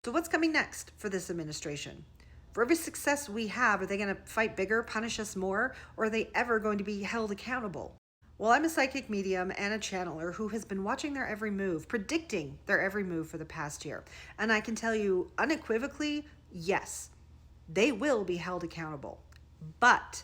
So, what's coming next for this administration? For every success we have, are they going to fight bigger, punish us more, or are they ever going to be held accountable? Well, I'm a psychic medium and a channeler who has been watching their every move, predicting their every move for the past year. And I can tell you unequivocally, yes, they will be held accountable. But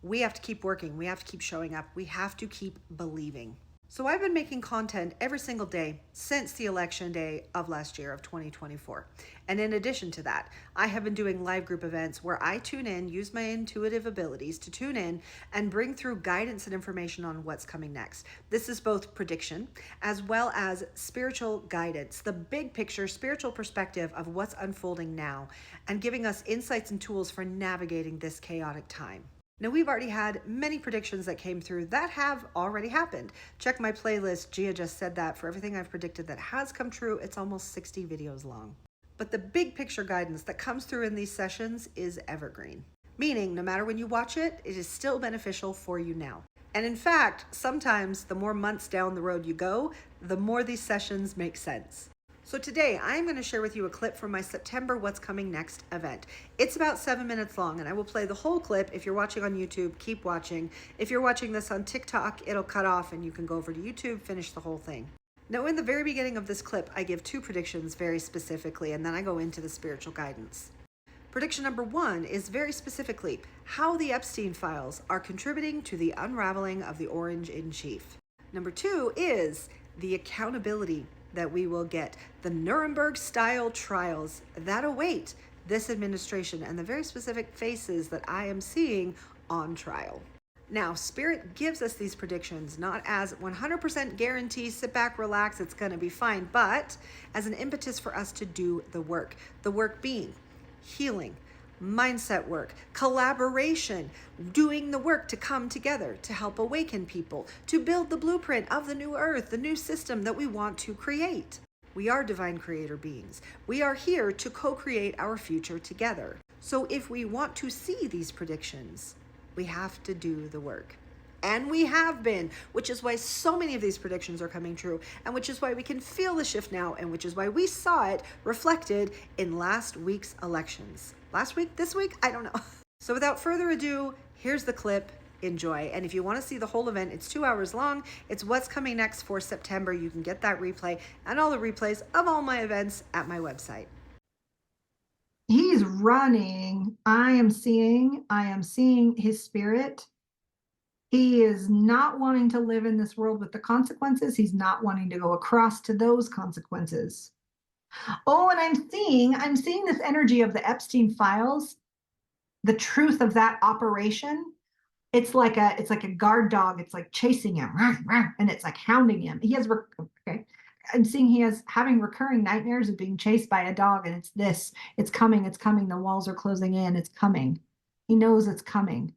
we have to keep working. We have to keep showing up. We have to keep believing. So I've been making content every single day since the election day of last year of 2024. And in addition to that, I have been doing live group events where I tune in, use my intuitive abilities to tune in and bring through guidance and information on what's coming next. This is both prediction as well as spiritual guidance, the big picture spiritual perspective of what's unfolding now and giving us insights and tools for navigating this chaotic time. Now, we've already had many predictions that came through that have already happened. Check my playlist, Gia Just Said That. For everything I've predicted that has come true, it's almost 60 videos long. But the big picture guidance that comes through in these sessions is evergreen, meaning no matter when you watch it, it is still beneficial for you now. And in fact, sometimes the more months down the road you go, the more these sessions make sense. So today I'm going to share with you a clip from my September What's Coming Next event. It's about 7 minutes long and I will play the whole clip. If you're watching on YouTube, keep watching. If you're watching this on TikTok, it'll cut off and you can go over to YouTube, finish the whole thing. Now, in the very beginning of this clip, I give two predictions very specifically, and then I go into the spiritual guidance. Prediction number one is very specifically how the Epstein files are contributing to the unraveling of the Orange in Chief. Number two is the accountability that we will get, the Nuremberg-style trials that await this administration and the very specific faces that I am seeing on trial. Now, Spirit gives us these predictions not as 100% guarantee, sit back, relax, it's going to be fine, but as an impetus for us to do the work. The work being healing, mindset work, collaboration, doing the work to come together, to help awaken people, to build the blueprint of the new earth, the new system that we want to create. We are divine creator beings. We are here to co-create our future together. So if we want to see these predictions, we have to do the work. And we have been, which is why so many of these predictions are coming true, and which is why we can feel the shift now, and which is why we saw it reflected in last week's elections. Last week? This week? I don't know. So without further ado, here's the clip. Enjoy. And if you want to see the whole event, it's 2 hours long. It's What's Coming Next for September. You can get that replay and all the replays of all my events at my website. He's running. I am seeing his spirit. He is not wanting to live in this world with the consequences. He's not wanting to go across to those consequences. Oh, and I'm seeing this energy of the Epstein files, the truth of that operation. It's like a guard dog. It's like chasing him, and it's like hounding him. He has okay. I'm seeing he is having recurring nightmares of being chased by a dog, and it's coming, the walls are closing in, it's coming. He knows it's coming.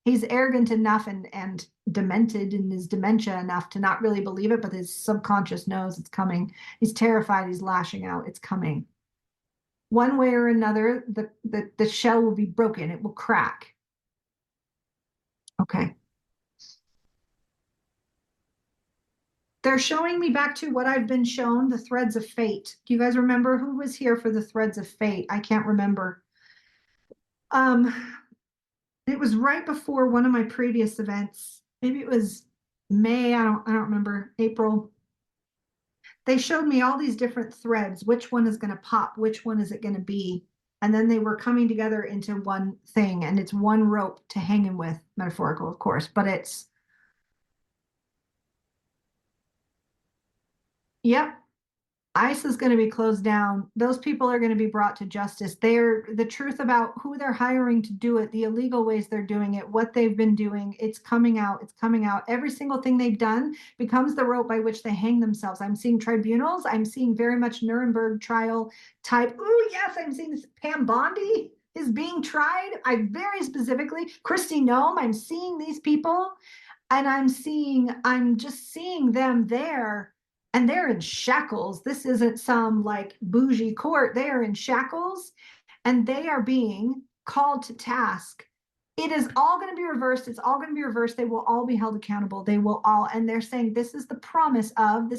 He's arrogant enough and demented in his dementia enough to not really believe it, but his subconscious knows it's coming. He's terrified, he's lashing out, it's coming. One way or another, the shell will be broken, it will crack. Okay. They're showing me back to what I've been shown, the threads of fate. Do you guys remember who was here for the threads of fate? I can't remember. It was right before one of my previous events. Maybe it was May, I don't remember, April. They showed me all these different threads. Which one is going to pop? Which one is it going to be? And then they were coming together into one thing, and it's one rope to hang him with, metaphorical, of course, but it's, yep, ICE is going to be closed down. Those people are going to be brought to justice. They're the truth about who they're hiring to do it, the illegal ways they're doing it, what they've been doing. It's coming out. It's coming out. Every single thing they've done becomes the rope by which they hang themselves. I'm seeing tribunals. I'm seeing very much Nuremberg trial type. Oh, yes, I'm seeing Pam Bondi is being tried. I very specifically, Christy Nome, I'm seeing these people, and I'm just seeing them there. And they're in shackles. This isn't some like bougie court. They are in shackles and they are being called to task. It is all going to be reversed. It's all going to be reversed. They will all be held accountable. They will all, and they're saying this is the promise of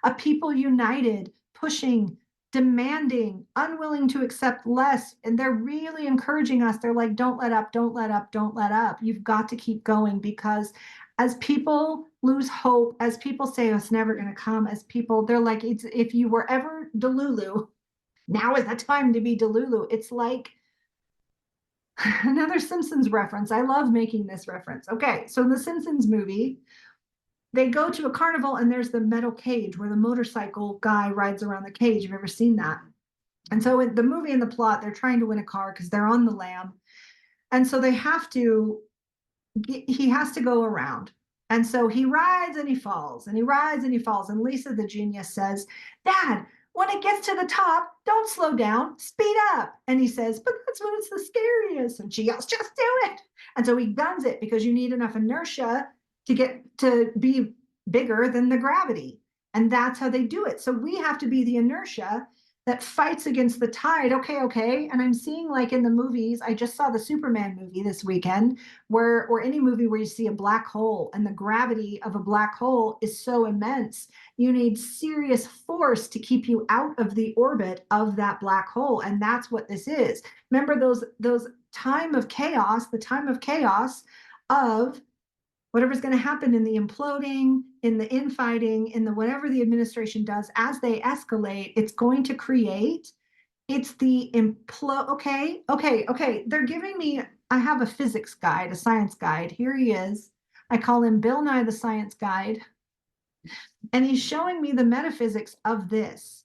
a people united, pushing demanding, unwilling to accept less. And they're really encouraging us. They're like, don't let up, don't let up, don't let up. You've got to keep going, because as people lose hope, as people say, oh, it's never going to come, as people, they're like, it's, if you were ever Delulu, now is the time to be Delulu. It's like another Simpsons reference. I love making this reference. Okay, so in the Simpsons movie, they go to a carnival and there's the metal cage where the motorcycle guy rides around the cage. You've ever seen that? And so in the movie and the plot, they're trying to win a car because they're on the lam. And so they have to, he has to go around. And so he rides and he falls and he rides and he falls. And Lisa, the genius, says, Dad, when it gets to the top, don't slow down, speed up. And he says, but that's when it's the scariest. And she yells, just do it. And so he guns it, because you need enough inertia to get to be bigger than the gravity. And that's how they do it. So we have to be the inertia that fights against the tide. Okay. And I'm seeing, like in the movies, I just saw the Superman movie this weekend, where, or any movie where you see a black hole and the gravity of a black hole is so immense, you need serious force to keep you out of the orbit of that black hole. And that's what this is. Remember those time of chaos, the time of chaos of whatever's going to happen in the imploding, in the infighting, in the whatever the administration does, as they escalate, it's going to create, it's the implode. Okay. They're giving me, I have a physics guide, a science guide. Here he is. I call him Bill Nye the Science Guide. And he's showing me the metaphysics of this.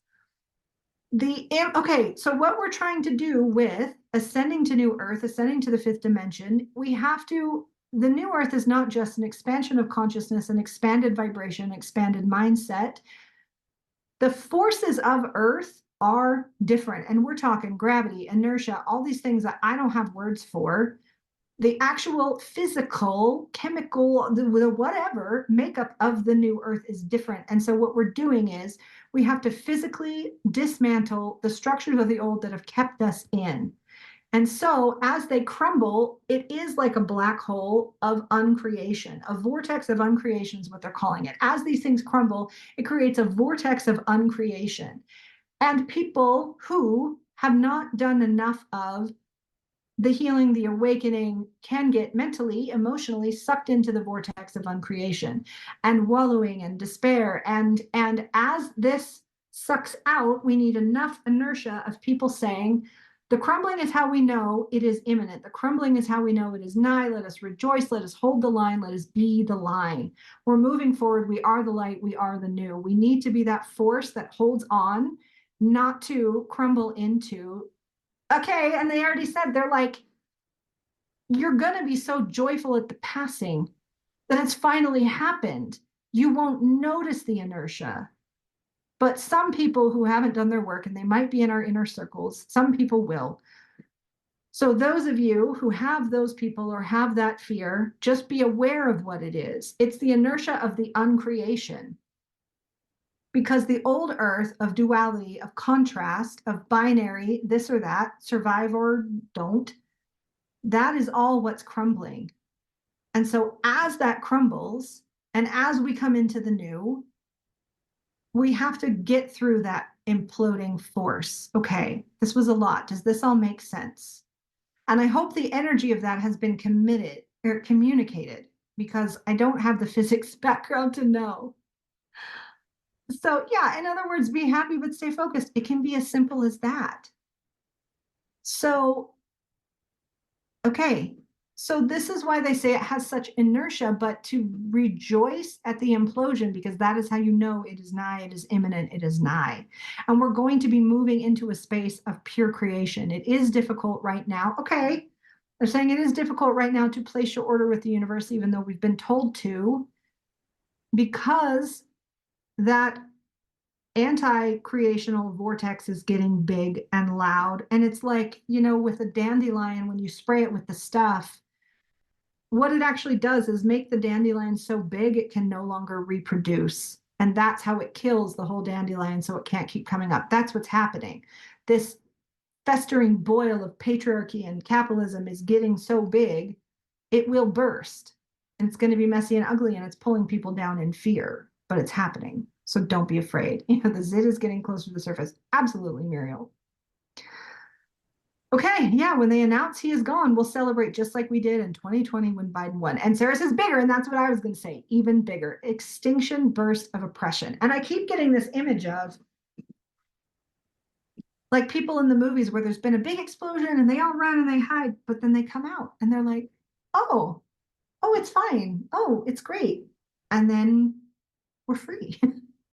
Okay, so what we're trying to do with ascending to new earth, ascending to the fifth dimension, we have to, the new earth is not just an expansion of consciousness, an expanded vibration, expanded mindset. The forces of earth are different. And we're talking gravity, inertia, all these things that I don't have words for. The actual physical, chemical, the whatever makeup of the new earth is different. And so what we're doing is we have to physically dismantle the structures of the old that have kept us in. And so as they crumble, it is like a black hole of uncreation, a vortex of uncreation is what they're calling it. As these things crumble, it creates a vortex of uncreation. And people who have not done enough of the healing, the awakening, can get mentally, emotionally sucked into the vortex of uncreation and wallowing and despair. And as this sucks out, we need enough inertia of people saying, the crumbling is how we know it is imminent. The crumbling is how we know it is nigh. Let us rejoice. Let us hold the line. Let us be the line. We're moving forward. We are the light. We are the new. We need to be that force that holds on, not to crumble into. Okay, and they already said, they're like, you're going to be so joyful at the passing that it's finally happened. You won't notice the inertia. But some people who haven't done their work, and they might be in our inner circles, some people will. So those of you who have those people or have that fear, just be aware of what it is. It's the inertia of the uncreation. Because the old earth of duality, of contrast, of binary, this or that, survive or don't, that is all what's crumbling. And so as that crumbles, and as we come into the new, we have to get through that imploding force. Okay, this was a lot. Does this all make sense? And I hope the energy of that has been committed or communicated, because I don't have the physics background to know. So yeah, in other words, be happy but stay focused. It can be as simple as that. So, okay, so this is why they say it has such inertia, but to rejoice at the implosion, because that is how you know it is nigh, it is imminent, it is nigh. And we're going to be moving into a space of pure creation. It is difficult right now. Okay, they're saying it is difficult right now to place your order with the universe, even though we've been told to, because that anti-creational vortex is getting big and loud. And it's like, you know, with a dandelion, when you spray it with the stuff, what it actually does is make the dandelion so big it can no longer reproduce. And that's how it kills the whole dandelion, so it can't keep coming up. That's what's happening. This festering boil of patriarchy and capitalism is getting so big, it will burst. And it's going to be messy and ugly, and it's pulling people down in fear, but it's happening. So don't be afraid. The zit is getting closer to the surface. Absolutely, Muriel. Okay, yeah, when they announce he is gone, we'll celebrate just like we did in 2020 when Biden won. And Sarah says bigger, and that's what I was going to say, even bigger. Extinction burst of oppression. And I keep getting this image of like people in the movies where there's been a big explosion and they all run and they hide, but then they come out and they're like, oh, it's fine. Oh, it's great. And then we're free.